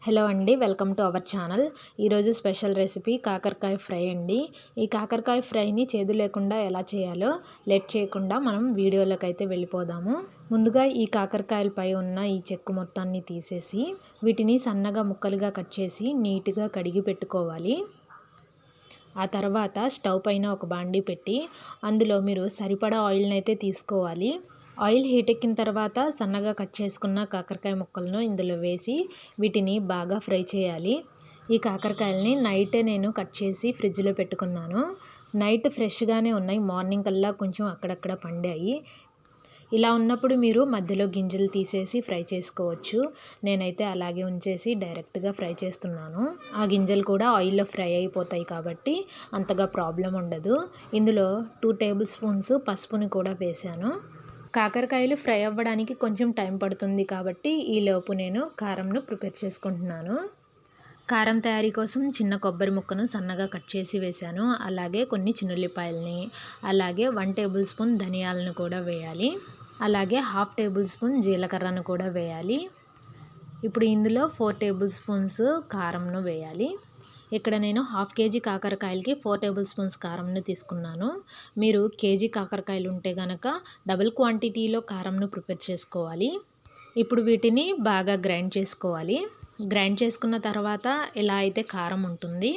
Hello అండి, welcome to our channel. ఈరోజు special recipe కాకరకాయ ఫ్రై అండి. ఈ కాకరకాయ ఫ్రైని చేదు లేకుండా ఎలా చేయాలో లేట్ చేయకుండా మనం వీడియోలోకి అయితే వెళ్ళిపోదాము. ముందుగా ఈ కాకరకాయలపై ఉన్న ఈ చెక్కు మొత్తాన్ని తీసేసి వీటిని సన్నగా ముక్కలుగా కట్ చేసి నీట్గా కడిగి పెట్టుకోవాలి. ఆ తర్వాత స్టవ్ పైన ఒక బాండీ పెట్టి అందులో మీరు సరిపడా ఆయిల్ని అయితే తీసుకోవాలి. ఆయిల్ హీట్ ఎక్కిన తర్వాత సన్నగా కట్ చేసుకున్న కాకరకాయ ముక్కలను ఇందులో వేసి వీటిని బాగా ఫ్రై చేయాలి. ఈ కాకరకాయలని నైటే నేను కట్ చేసి ఫ్రిడ్జ్లో పెట్టుకున్నాను. నైట్ ఫ్రెష్గానే ఉన్నాయి, మార్నింగ్ కల్లా కొంచెం అక్కడక్కడ పండాయి. ఇలా ఉన్నప్పుడు మీరు మధ్యలో గింజలు తీసేసి ఫ్రై చేసుకోవచ్చు. నేనైతే అలాగే ఉంచేసి డైరెక్ట్గా ఫ్రై చేస్తున్నాను. ఆ గింజలు కూడా ఆయిల్లో ఫ్రై అయిపోతాయి కాబట్టి అంతగా ప్రాబ్లం ఉండదు. ఇందులో 2 టేబుల్ స్పూన్స్ పసుపుని కూడా వేసాను. కాకరకాయలు ఫ్రై అవ్వడానికి కొంచెం టైం పడుతుంది కాబట్టి ఈలోపు నేను కారంను ప్రిపేర్ చేసుకుంటున్నాను. కారం తయారీ కోసం చిన్న కొబ్బరి ముక్కను సన్నగా కట్ చేసి వేశాను. అలాగే కొన్ని చిన్నుల్లిపాయలని, అలాగే 1 టేబుల్ స్పూన్ ధనియాలను కూడా వేయాలి. అలాగే 1/2 టేబుల్ స్పూన్ జీలకర్రను కూడా వేయాలి. ఇప్పుడు ఇందులో 4 టేబుల్ స్పూన్స్ కారంను వేయాలి. ఇక్కడ నేను 1/2 కేజీ కాకరకాయలకి 4 టేబుల్ స్పూన్స్ కారంను తీసుకున్నాను. మీరు కేజీ కాకరకాయలు ఉంటే కనుక డబుల్ క్వాంటిటీలో కారంను ప్రిపేర్ చేసుకోవాలి. ఇప్పుడు వీటిని బాగా గ్రైండ్ చేసుకోవాలి. గ్రైండ్ చేసుకున్న తర్వాత ఇలా అయితే కారం ఉంటుంది.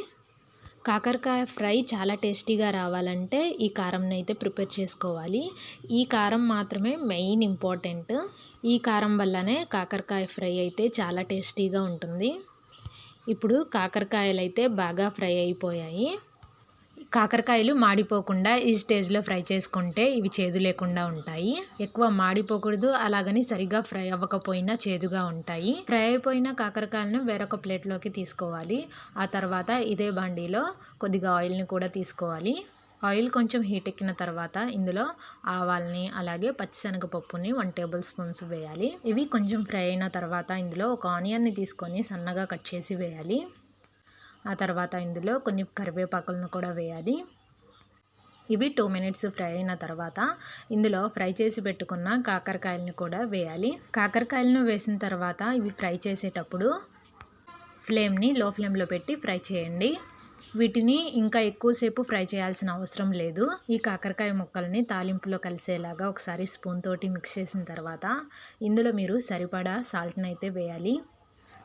కాకరకాయ ఫ్రై చాలా టేస్టీగా రావాలంటే ఈ కారంని అయితే ప్రిపేర్ చేసుకోవాలి. ఈ కారం మాత్రమే మెయిన్ ఇంపార్టెంట్. ఈ కారం వల్లనే కాకరకాయ ఫ్రై అయితే చాలా టేస్టీగా ఉంటుంది. ఇప్పుడు కాకరకాయలు అయితే బాగా ఫ్రై అయిపోయాయి. కాకరకాయలు మాడిపోకుండా ఈ స్టేజ్లో ఫ్రై చేసుకుంటే ఇవి చేదు లేకుండా ఉంటాయి. ఎక్కువ మాడిపోకూడదు, అలాగని సరిగా ఫ్రై అవ్వకపోయినా చేదుగా ఉంటాయి. ఫ్రై అయిపోయిన కాకరకాయలను వేరొక ప్లేట్లోకి తీసుకోవాలి. ఆ తర్వాత ఇదే బాండీలో కొద్దిగా ఆయిల్ని కూడా తీసుకోవాలి. ఆయిల్ కొంచెం హీట్ ఎక్కిన తర్వాత ఇందులో ఆవాల్ని, అలాగే పచ్చిశనగపప్పుని 1 టేబుల్ స్పూన్స్ వేయాలి. ఇవి కొంచెం ఫ్రై అయిన తర్వాత ఇందులో ఒక ఆనియన్ని తీసుకొని సన్నగా కట్ చేసి వేయాలి. ఆ తర్వాత ఇందులో కొన్ని కరివేపాకులను కూడా వేయాలి. ఇవి 2 మినిట్స్ ఫ్రై అయిన తర్వాత ఇందులో ఫ్రై చేసి పెట్టుకున్న కాకరకాయలను కూడా వేయాలి. కాకరకాయలను వేసిన తర్వాత ఇవి ఫ్రై చేసేటప్పుడు ఫ్లేమ్ని లో ఫ్లేమ్లో పెట్టి ఫ్రై చేయండి. వీటిని ఇంకా ఎక్కువసేపు ఫ్రై చేయాల్సిన అవసరం లేదు. ఈ కాకరకాయ ముక్కల్ని తాలింపులో కలిసేలాగా ఒకసారి స్పూన్ తోటి మిక్స్ చేసిన తర్వాత ఇందులో మీరు సరిపడా సాల్ట్ని అయితే వేయాలి.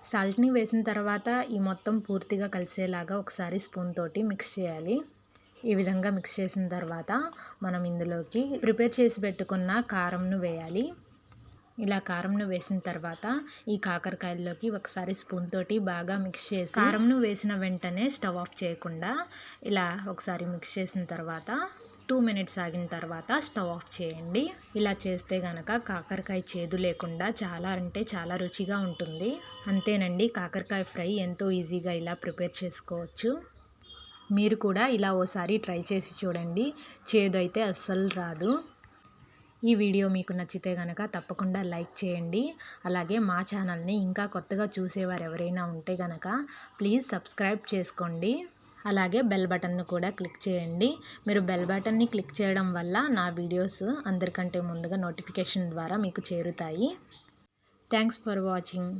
సాల్ట్ని వేసిన తర్వాత ఈ మొత్తం పూర్తిగా కలిసేలాగా ఒకసారి స్పూన్ తోటి మిక్స్ చేయాలి. ఈ విధంగా మిక్స్ చేసిన తర్వాత మనం ఇందులోకి ప్రిపేర్ చేసి పెట్టుకున్న కారంను వేయాలి. ఇలా కారంను వేసిన తర్వాత ఈ కాకరకాయల్లోకి ఒకసారి స్పూన్ తోటి బాగా మిక్స్ చేసి, కారంను వేసిన వెంటనే స్టవ్ ఆఫ్ చేయకుండా ఇలా ఒకసారి మిక్స్ చేసిన తర్వాత 2 మినిట్స్ ఆగిన తర్వాత స్టవ్ ఆఫ్ చేయండి. ఇలా చేస్తే గనక కాకరకాయ చేదు లేకుండా చాలా అంటే చాలా రుచిగా ఉంటుంది. అంతేనండి, కాకరకాయ ఫ్రై ఎంతో ఈజీగా ఇలా ప్రిపేర్ చేసుకోవచ్చు. మీరు కూడా ఇలా ఓసారి ట్రై చేసి చూడండి, చేదు అయితే అస్సలు రాదు. ఈ వీడియో మీకు నచ్చితే కనుక తప్పకుండా లైక్ చేయండి. అలాగే మా ఛానల్ని ఇంకా కొత్తగా చూసేవారు ఎవరైనా ఉంటే కనుక ప్లీజ్ సబ్స్క్రైబ్ చేసుకోండి. అలాగే బెల్ బటన్ను కూడా క్లిక్ చేయండి. మీరు బెల్ బటన్ని క్లిక్ చేయడం వల్ల నా వీడియోస్ అందరికంటే ముందుగా నోటిఫికేషన్ ద్వారా మీకు చేరుతాయి. Thanks for watching.